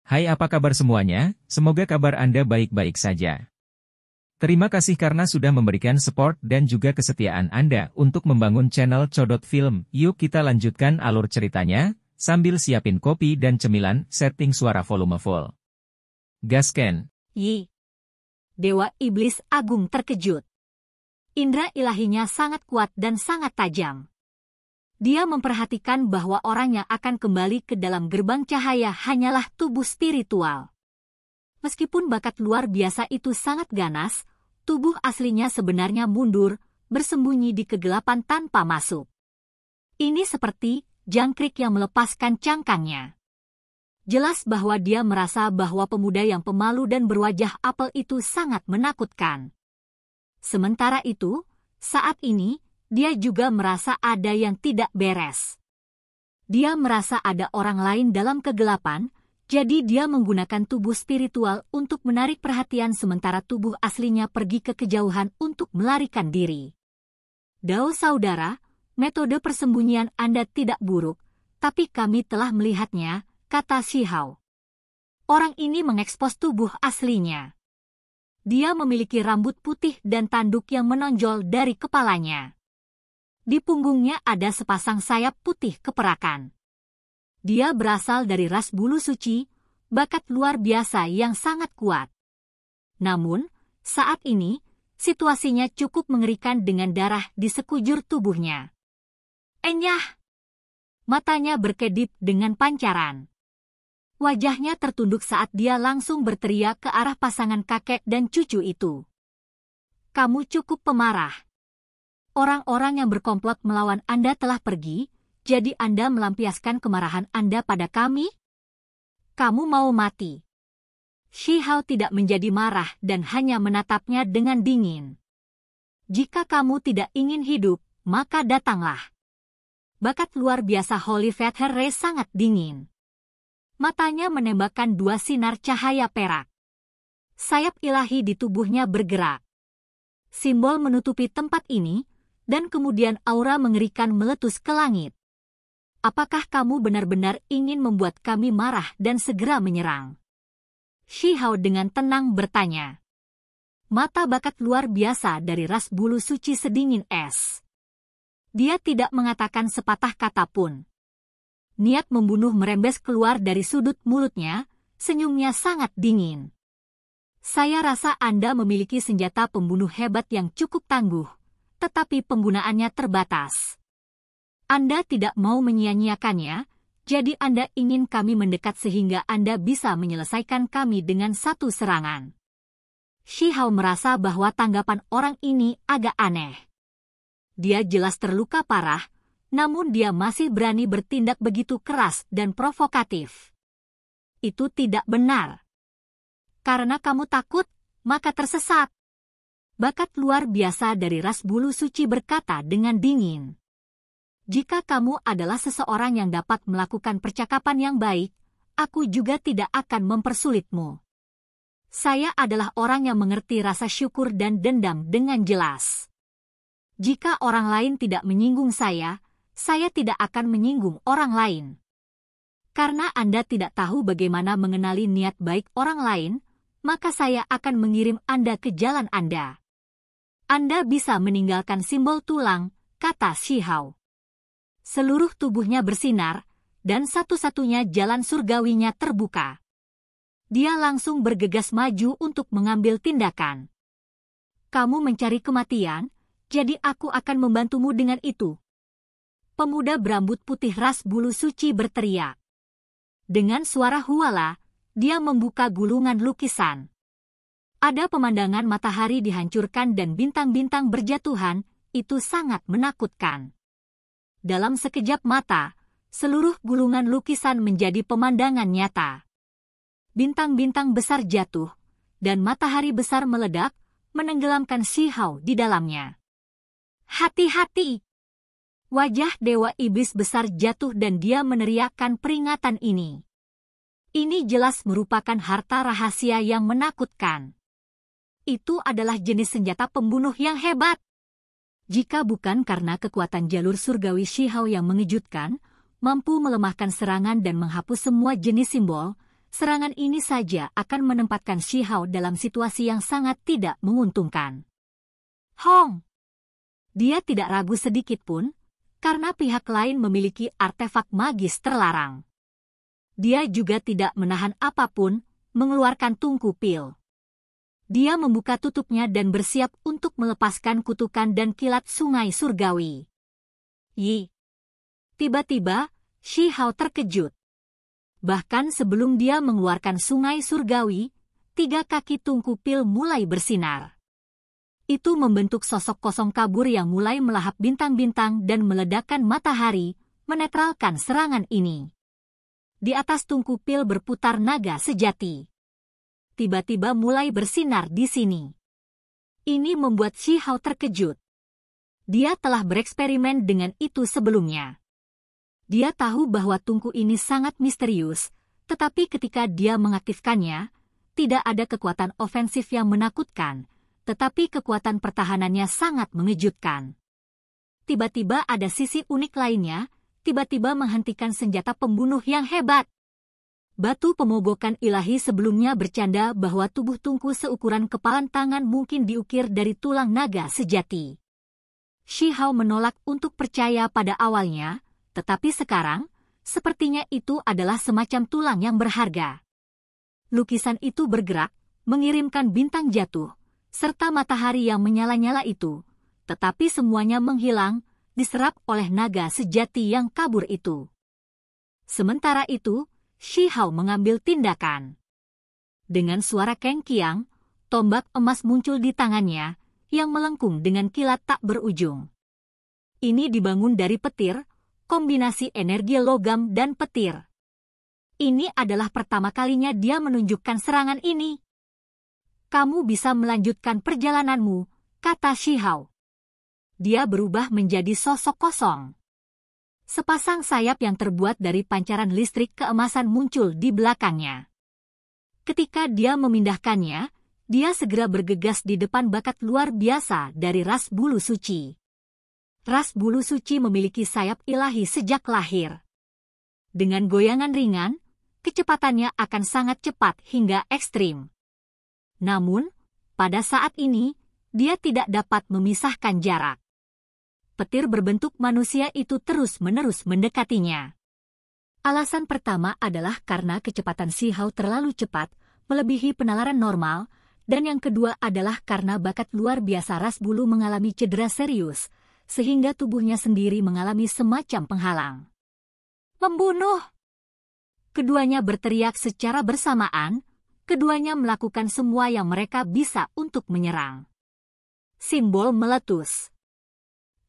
Hai, apa kabar semuanya? Semoga kabar Anda baik-baik saja. Terima kasih karena sudah memberikan support dan juga kesetiaan Anda untuk membangun channel Codot Film. Yuk kita lanjutkan alur ceritanya, sambil siapin kopi dan cemilan, setting suara volume full. Gasken. Yi. Dewa Iblis Agung terkejut. Indra ilahinya sangat kuat dan sangat tajam. Dia memperhatikan bahwa orang yang akan kembali ke dalam gerbang cahaya hanyalah tubuh spiritual. Meskipun bakat luar biasa itu sangat ganas, tubuh aslinya sebenarnya mundur, bersembunyi di kegelapan tanpa masuk. Ini seperti jangkrik yang melepaskan cangkangnya. Jelas bahwa dia merasa bahwa pemuda yang pemalu dan berwajah apel itu sangat menakutkan. Sementara itu, saat ini, dia juga merasa ada yang tidak beres. Dia merasa ada orang lain dalam kegelapan, jadi dia menggunakan tubuh spiritual untuk menarik perhatian sementara tubuh aslinya pergi ke kejauhan untuk melarikan diri. Dao saudara, metode persembunyian Anda tidak buruk, tapi kami telah melihatnya, kata Shihao. Orang ini mengekspos tubuh aslinya. Dia memiliki rambut putih dan tanduk yang menonjol dari kepalanya. Di punggungnya ada sepasang sayap putih keperakan. Dia berasal dari ras bulu suci, bakat luar biasa yang sangat kuat. Namun, saat ini, situasinya cukup mengerikan dengan darah di sekujur tubuhnya. Enyah! Matanya berkedip dengan pancaran. Wajahnya tertunduk saat dia langsung berteriak ke arah pasangan kakek dan cucu itu. Kamu cukup pemarah. Orang-orang yang berkomplot melawan Anda telah pergi, jadi Anda melampiaskan kemarahan Anda pada kami? Kamu mau mati. Shihao tidak menjadi marah dan hanya menatapnya dengan dingin. Jika kamu tidak ingin hidup, maka datanglah. Bakat luar biasa Holy Feather Ray sangat dingin. Matanya menembakkan dua sinar cahaya perak. Sayap ilahi di tubuhnya bergerak. Simbol menutupi tempat ini, dan kemudian aura mengerikan meletus ke langit. Apakah kamu benar-benar ingin membuat kami marah dan segera menyerang? Shihao dengan tenang bertanya. Mata bakat luar biasa dari ras bulu suci sedingin es. Dia tidak mengatakan sepatah kata pun. Niat membunuh merembes keluar dari sudut mulutnya, senyumnya sangat dingin. Saya rasa Anda memiliki senjata pembunuh hebat yang cukup tangguh, tetapi penggunaannya terbatas. Anda tidak mau menyia-nyiakannya, jadi Anda ingin kami mendekat sehingga Anda bisa menyelesaikan kami dengan satu serangan. Shihao merasa bahwa tanggapan orang ini agak aneh. Dia jelas terluka parah, namun dia masih berani bertindak begitu keras dan provokatif. Itu tidak benar. Karena kamu takut, maka tersesat. Bakat luar biasa dari ras bulu suci berkata dengan dingin. Jika kamu adalah seseorang yang dapat melakukan percakapan yang baik, aku juga tidak akan mempersulitmu. Saya adalah orang yang mengerti rasa syukur dan dendam dengan jelas. Jika orang lain tidak menyinggung saya tidak akan menyinggung orang lain. Karena Anda tidak tahu bagaimana mengenali niat baik orang lain, maka saya akan mengirim Anda ke jalan Anda. Anda bisa meninggalkan simbol tulang, kata Shihao. Seluruh tubuhnya bersinar, dan satu-satunya jalan surgawinya terbuka. Dia langsung bergegas maju untuk mengambil tindakan. Kamu mencari kematian, jadi aku akan membantumu dengan itu. Pemuda berambut putih ras bulu suci berteriak. Dengan suara huala, dia membuka gulungan lukisan. Ada pemandangan matahari dihancurkan dan bintang-bintang berjatuhan, itu sangat menakutkan. Dalam sekejap mata, seluruh gulungan lukisan menjadi pemandangan nyata. Bintang-bintang besar jatuh, dan matahari besar meledak, menenggelamkan Shihao di dalamnya. Hati-hati! Wajah Dewa Iblis besar jatuh dan dia meneriakkan peringatan ini. Ini jelas merupakan harta rahasia yang menakutkan. Itu adalah jenis senjata pembunuh yang hebat. Jika bukan karena kekuatan jalur surgawi Shihao yang mengejutkan, mampu melemahkan serangan dan menghapus semua jenis simbol, serangan ini saja akan menempatkan Shi Hao dalam situasi yang sangat tidak menguntungkan. Hong! Dia tidak ragu sedikit pun, karena pihak lain memiliki artefak magis terlarang. Dia juga tidak menahan apapun, mengeluarkan tungku pil. Dia membuka tutupnya dan bersiap untuk melepaskan kutukan dan kilat sungai surgawi. Yi! Tiba-tiba, Shi Hao terkejut. Bahkan sebelum dia mengeluarkan sungai surgawi, 3 kaki tungku pil mulai bersinar. Itu membentuk sosok kosong kabur yang mulai melahap bintang-bintang dan meledakkan matahari, menetralkan serangan ini. Di atas tungku pil berputar naga sejati. Tiba-tiba mulai bersinar di sini. Ini membuat Shi Hao terkejut. Dia telah bereksperimen dengan itu sebelumnya. Dia tahu bahwa tungku ini sangat misterius, tetapi ketika dia mengaktifkannya, tidak ada kekuatan ofensif yang menakutkan, tetapi kekuatan pertahanannya sangat mengejutkan. Tiba-tiba ada sisi unik lainnya, tiba-tiba menghentikan senjata pembunuh yang hebat. Batu pemogokan ilahi sebelumnya bercanda bahwa tubuh tungku seukuran kepalan tangan mungkin diukir dari tulang naga sejati. Shi Hao menolak untuk percaya pada awalnya, tetapi sekarang, sepertinya itu adalah semacam tulang yang berharga. Lukisan itu bergerak, mengirimkan bintang jatuh, serta matahari yang menyala-nyala itu, tetapi semuanya menghilang, diserap oleh naga sejati yang kabur itu. Sementara itu, Shi Hao mengambil tindakan. Dengan suara kengkiang, tombak emas muncul di tangannya, yang melengkung dengan kilat tak berujung. Ini dibangun dari petir, kombinasi energi logam dan petir. Ini adalah pertama kalinya dia menunjukkan serangan ini. Kamu bisa melanjutkan perjalananmu, kata Shi Hao. Dia berubah menjadi sosok kosong. Sepasang sayap yang terbuat dari pancaran listrik keemasan muncul di belakangnya. Ketika dia memindahkannya, dia segera bergegas di depan bakat luar biasa dari ras bulu suci. Ras bulu suci memiliki sayap ilahi sejak lahir. Dengan goyangan ringan, kecepatannya akan sangat cepat hingga ekstrim. Namun, pada saat ini, dia tidak dapat memisahkan jarak. Petir berbentuk manusia itu terus-menerus mendekatinya. Alasan pertama adalah karena kecepatan Shi Hao terlalu cepat, melebihi penalaran normal, dan yang kedua adalah karena bakat luar biasa ras bulu mengalami cedera serius, sehingga tubuhnya sendiri mengalami semacam penghalang. Membunuh! Keduanya berteriak secara bersamaan, keduanya melakukan semua yang mereka bisa untuk menyerang. Simbol meletus.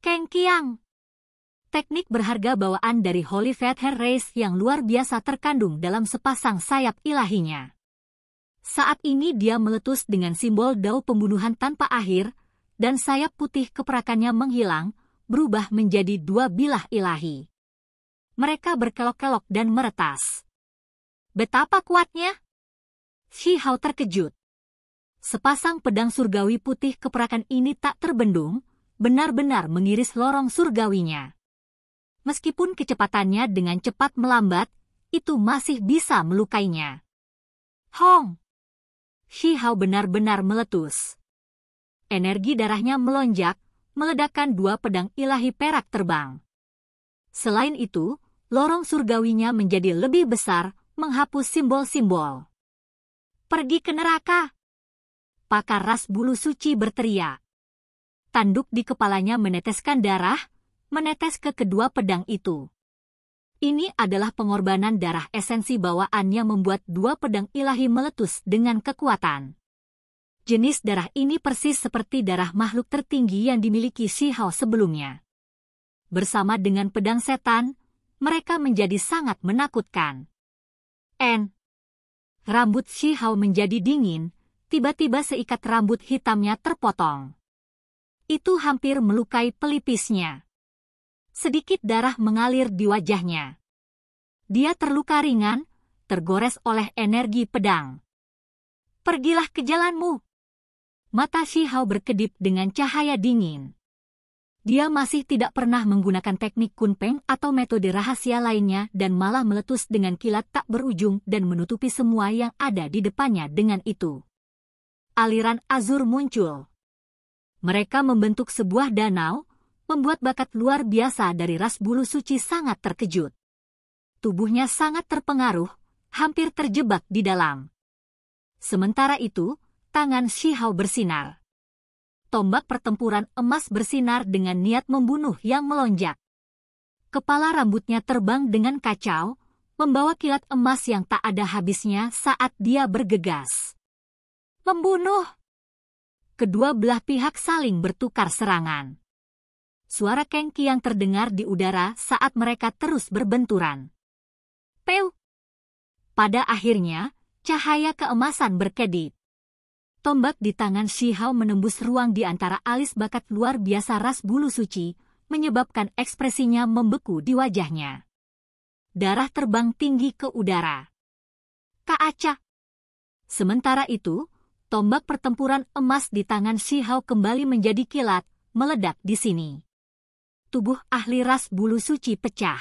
Kengkiang. Teknik berharga bawaan dari Holy Feather Race yang luar biasa terkandung dalam sepasang sayap ilahinya. Saat ini dia meletus dengan simbol dao pembunuhan tanpa akhir, dan sayap putih keperakannya menghilang, berubah menjadi 2 bilah ilahi. Mereka berkelok-kelok dan meretas. Betapa kuatnya? Shi Hao terkejut. Sepasang pedang surgawi putih keperakan ini tak terbendung, benar-benar mengiris lorong surgawinya. Meskipun kecepatannya dengan cepat melambat, itu masih bisa melukainya. Hong! Shi Hao benar-benar meletus. Energi darahnya melonjak, meledakkan 2 pedang ilahi perak terbang. Selain itu, lorong surgawinya menjadi lebih besar, menghapus simbol-simbol. Pergi ke neraka! Pakar ras bulu suci berteriak. Tanduk di kepalanya meneteskan darah, menetes ke kedua pedang itu. Ini adalah pengorbanan darah esensi bawaan yang membuat 2 pedang ilahi meletus dengan kekuatan. Jenis darah ini persis seperti darah makhluk tertinggi yang dimiliki Shi Hao sebelumnya. Bersama dengan pedang setan, mereka menjadi sangat menakutkan. Rambut Shi Hao menjadi dingin, tiba-tiba seikat rambut hitamnya terpotong. Itu hampir melukai pelipisnya. Sedikit darah mengalir di wajahnya. Dia terluka ringan, tergores oleh energi pedang. Pergilah ke jalanmu. Mata Shi Hao berkedip dengan cahaya dingin. Dia masih tidak pernah menggunakan teknik kunpeng atau metode rahasia lainnya dan malah meletus dengan kilat tak berujung dan menutupi semua yang ada di depannya dengan itu. Aliran azur muncul. Mereka membentuk sebuah danau, membuat bakat luar biasa dari ras bulu suci sangat terkejut. Tubuhnya sangat terpengaruh, hampir terjebak di dalam. Sementara itu, tangan Shihao bersinar. Tombak pertempuran emas bersinar dengan niat membunuh yang melonjak. Kepala rambutnya terbang dengan kacau, membawa kilat emas yang tak ada habisnya saat dia bergegas. Membunuh! Kedua belah pihak saling bertukar serangan. Suara kengki yang terdengar di udara saat mereka terus berbenturan. Peu! Pada akhirnya, cahaya keemasan berkedip. Tombak di tangan Shihao menembus ruang di antara alis bakat luar biasa ras bulu suci, menyebabkan ekspresinya membeku di wajahnya. Darah terbang tinggi ke udara. Kaaca! Sementara itu, tombak pertempuran emas di tangan Shihao kembali menjadi kilat, meledak di sini. Tubuh ahli ras bulu suci pecah.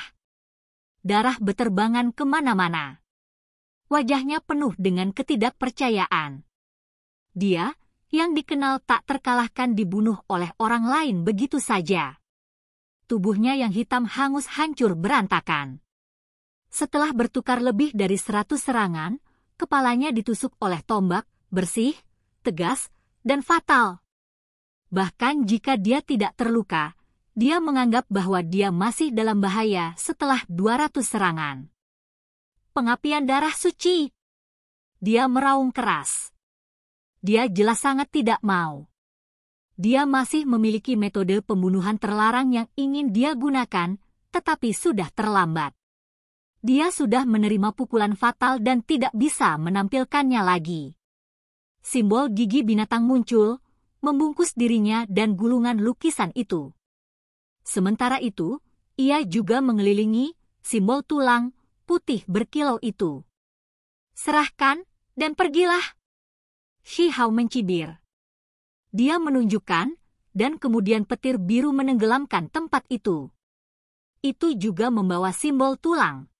Darah beterbangan kemana-mana. Wajahnya penuh dengan ketidakpercayaan. Dia, yang dikenal tak terkalahkan dibunuh oleh orang lain begitu saja. Tubuhnya yang hitam hangus hancur berantakan. Setelah bertukar lebih dari 100 serangan, kepalanya ditusuk oleh tombak, bersih, tegas, dan fatal. Bahkan jika dia tidak terluka, dia menganggap bahwa dia masih dalam bahaya setelah 200 serangan. Pengapian darah suci. Dia meraung keras. Dia jelas sangat tidak mau. Dia masih memiliki metode pembunuhan terlarang yang ingin dia gunakan, tetapi sudah terlambat. Dia sudah menerima pukulan fatal dan tidak bisa menampilkannya lagi. Simbol gigi binatang muncul, membungkus dirinya dan gulungan lukisan itu. Sementara itu, ia juga mengelilingi simbol tulang putih berkilau itu. Serahkan dan pergilah. Shihao mencibir. Dia menunjukkan, dan kemudian petir biru menenggelamkan tempat itu. Itu juga membawa simbol tulang.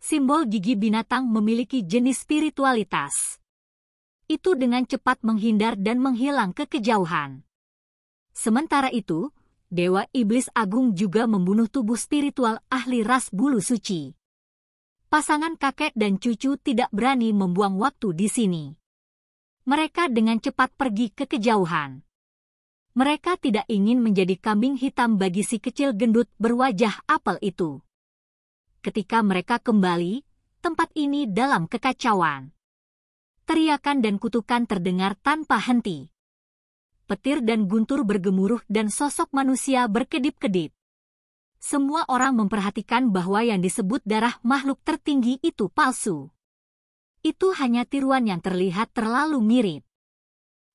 Simbol gigi binatang memiliki jenis spiritualitas. Itu dengan cepat menghindar dan menghilang ke kejauhan. Sementara itu, Dewa Iblis Agung juga membunuh tubuh spiritual ahli ras bulu suci. Pasangan kakek dan cucu tidak berani membuang waktu di sini. Mereka dengan cepat pergi ke kejauhan. Mereka tidak ingin menjadi kambing hitam bagi si kecil gendut berwajah apel itu. Ketika mereka kembali, tempat ini dalam kekacauan. Teriakan dan kutukan terdengar tanpa henti. Petir dan guntur bergemuruh dan sosok manusia berkedip-kedip. Semua orang memperhatikan bahwa yang disebut darah makhluk tertinggi itu palsu. Itu hanya tiruan yang terlihat terlalu mirip.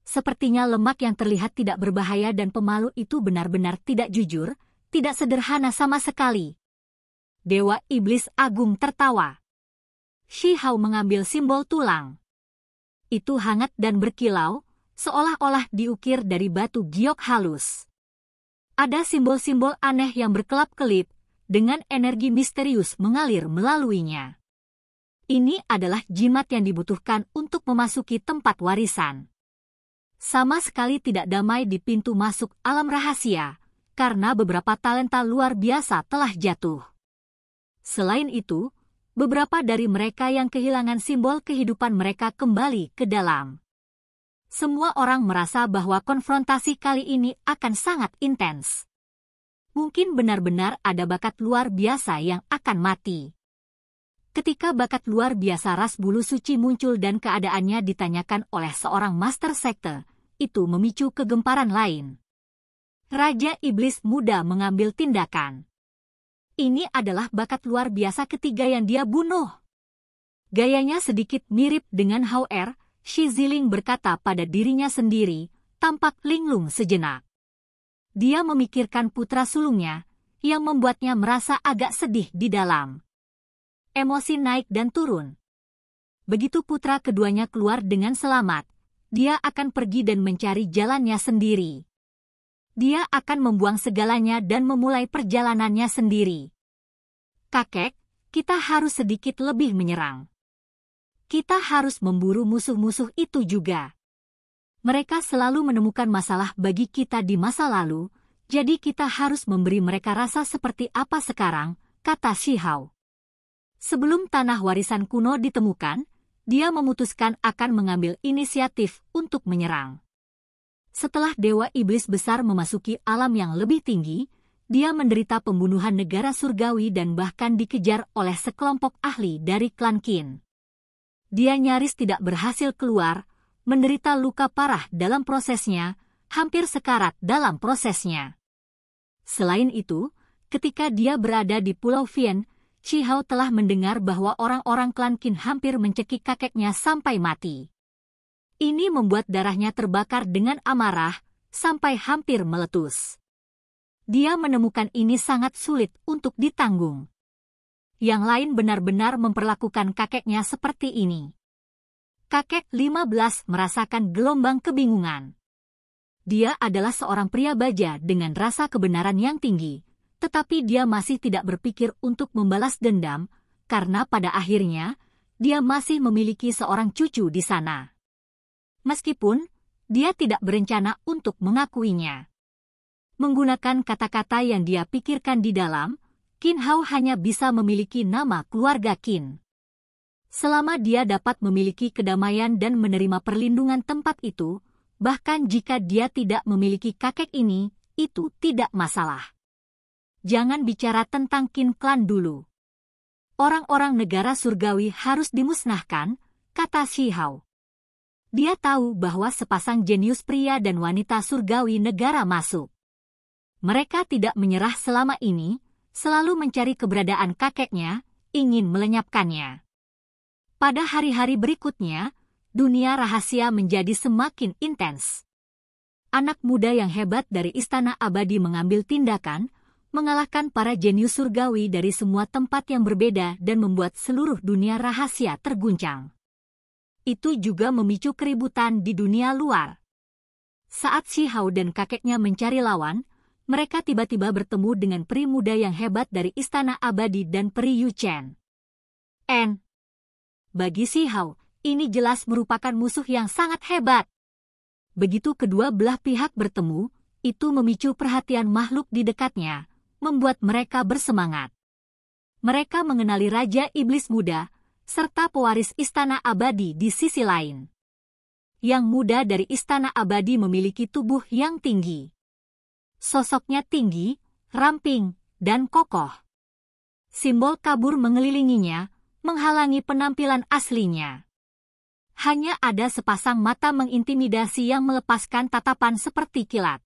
Sepertinya lemak yang terlihat tidak berbahaya dan pemalu itu benar-benar tidak jujur, tidak sederhana sama sekali. Dewa Iblis Agung tertawa. Shihao mengambil simbol tulang. Itu hangat dan berkilau, seolah-olah diukir dari batu giok halus. Ada simbol-simbol aneh yang berkelap-kelip, dengan energi misterius mengalir melaluinya. Ini adalah jimat yang dibutuhkan untuk memasuki tempat warisan. Sama sekali tidak damai di pintu masuk alam rahasia, karena beberapa talenta luar biasa telah jatuh. Selain itu, beberapa dari mereka yang kehilangan simbol kehidupan mereka kembali ke dalam. Semua orang merasa bahwa konfrontasi kali ini akan sangat intens. Mungkin benar-benar ada bakat luar biasa yang akan mati. Ketika bakat luar biasa ras bulu suci muncul dan keadaannya ditanyakan oleh seorang master sekte, itu memicu kegemparan lain. Raja Iblis Muda mengambil tindakan. Ini adalah bakat luar biasa ketiga yang dia bunuh. Gayanya sedikit mirip dengan Hauer, Shi Ziling berkata pada dirinya sendiri, tampak linglung sejenak. Dia memikirkan putra sulungnya, yang membuatnya merasa agak sedih di dalam. Emosi naik dan turun. Begitu putra keduanya keluar dengan selamat, dia akan pergi dan mencari jalannya sendiri. Dia akan membuang segalanya dan memulai perjalanannya sendiri. Kakek, kita harus sedikit lebih menyerang. Kita harus memburu musuh-musuh itu juga. Mereka selalu menemukan masalah bagi kita di masa lalu, jadi kita harus memberi mereka rasa seperti apa sekarang, kata Shihao. Sebelum tanah warisan kuno ditemukan, dia memutuskan akan mengambil inisiatif untuk menyerang. Setelah Dewa Iblis Besar memasuki alam yang lebih tinggi, dia menderita pembunuhan negara surgawi dan bahkan dikejar oleh sekelompok ahli dari klan Qin. Dia nyaris tidak berhasil keluar, menderita luka parah dalam prosesnya, hampir sekarat dalam prosesnya. Selain itu, ketika dia berada di Pulau Fien, Shihao telah mendengar bahwa orang-orang klan Qin hampir mencekik kakeknya sampai mati. Ini membuat darahnya terbakar dengan amarah, sampai hampir meletus. Dia menemukan ini sangat sulit untuk ditanggung. Yang lain benar-benar memperlakukan kakeknya seperti ini. Kakek 15 merasakan gelombang kebingungan. Dia adalah seorang pria baja dengan rasa kebenaran yang tinggi, tetapi dia masih tidak berpikir untuk membalas dendam, karena pada akhirnya, dia masih memiliki seorang cucu di sana. Meskipun, dia tidak berencana untuk mengakuinya. Menggunakan kata-kata yang dia pikirkan di dalam, Qin Hao hanya bisa memiliki nama keluarga Qin. Selama dia dapat memiliki kedamaian dan menerima perlindungan tempat itu, bahkan jika dia tidak memiliki kakek ini, itu tidak masalah. Jangan bicara tentang Qin Clan dulu. Orang-orang negara surgawi harus dimusnahkan, kata Shihao. Dia tahu bahwa sepasang jenius pria dan wanita surgawi negara masuk. Mereka tidak menyerah selama ini, selalu mencari keberadaan kakeknya, ingin melenyapkannya. Pada hari-hari berikutnya, dunia rahasia menjadi semakin intens. Anak muda yang hebat dari Istana Abadi mengambil tindakan, mengalahkan para jenius surgawi dari semua tempat yang berbeda dan membuat seluruh dunia rahasia terguncang. Itu juga memicu keributan di dunia luar. Saat Shihao dan kakeknya mencari lawan, mereka tiba-tiba bertemu dengan peri muda yang hebat dari Istana Abadi dan peri Yu Chen. Bagi Shihao, ini jelas merupakan musuh yang sangat hebat. Begitu kedua belah pihak bertemu, itu memicu perhatian makhluk di dekatnya, membuat mereka bersemangat. Mereka mengenali Raja Iblis Muda, serta pewaris Istana Abadi di sisi lain. Yang muda dari Istana Abadi memiliki tubuh yang tinggi. Sosoknya tinggi, ramping, dan kokoh. Simbol kabur mengelilinginya, menghalangi penampilan aslinya. Hanya ada sepasang mata mengintimidasi yang melepaskan tatapan seperti kilat.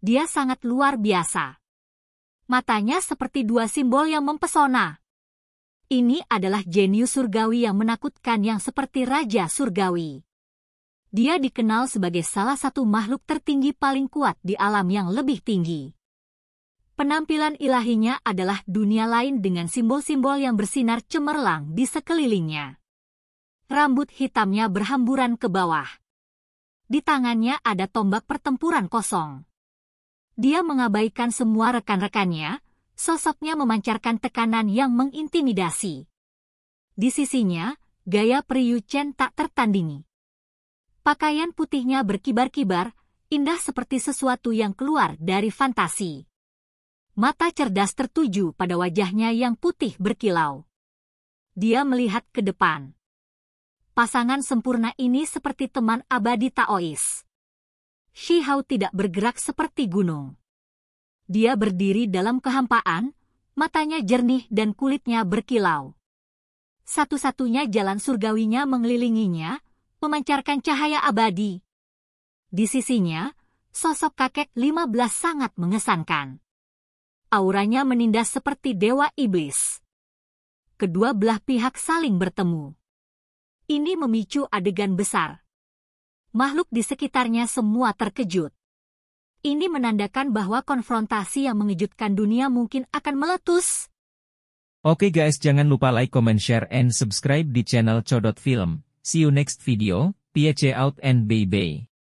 Dia sangat luar biasa. Matanya seperti dua simbol yang mempesona. Ini adalah jenius surgawi yang menakutkan yang seperti Raja Surgawi. Dia dikenal sebagai salah satu makhluk tertinggi paling kuat di alam yang lebih tinggi. Penampilan ilahinya adalah dunia lain dengan simbol-simbol yang bersinar cemerlang di sekelilingnya. Rambut hitamnya berhamburan ke bawah. Di tangannya ada tombak pertempuran kosong. Dia mengabaikan semua rekan-rekannya, sosoknya memancarkan tekanan yang mengintimidasi. Di sisinya, gaya peri Yu Chen tak tertandingi. Pakaian putihnya berkibar-kibar, indah seperti sesuatu yang keluar dari fantasi. Mata cerdas tertuju pada wajahnya yang putih berkilau. Dia melihat ke depan. Pasangan sempurna ini seperti teman abadi Taois. Shihao tidak bergerak seperti gunung. Dia berdiri dalam kehampaan, matanya jernih dan kulitnya berkilau. Satu-satunya jalan surgawinya mengelilinginya, memancarkan cahaya abadi. Di sisinya, sosok kakek 15 sangat mengesankan. Auranya menindas seperti dewa iblis. Kedua belah pihak saling bertemu. Ini memicu adegan besar. Makhluk di sekitarnya semua terkejut. Ini menandakan bahwa konfrontasi yang mengejutkan dunia mungkin akan meletus. Oke guys, jangan lupa like, comment, share, and subscribe di channel Codot Film. See you next video, peace out and bye-bye.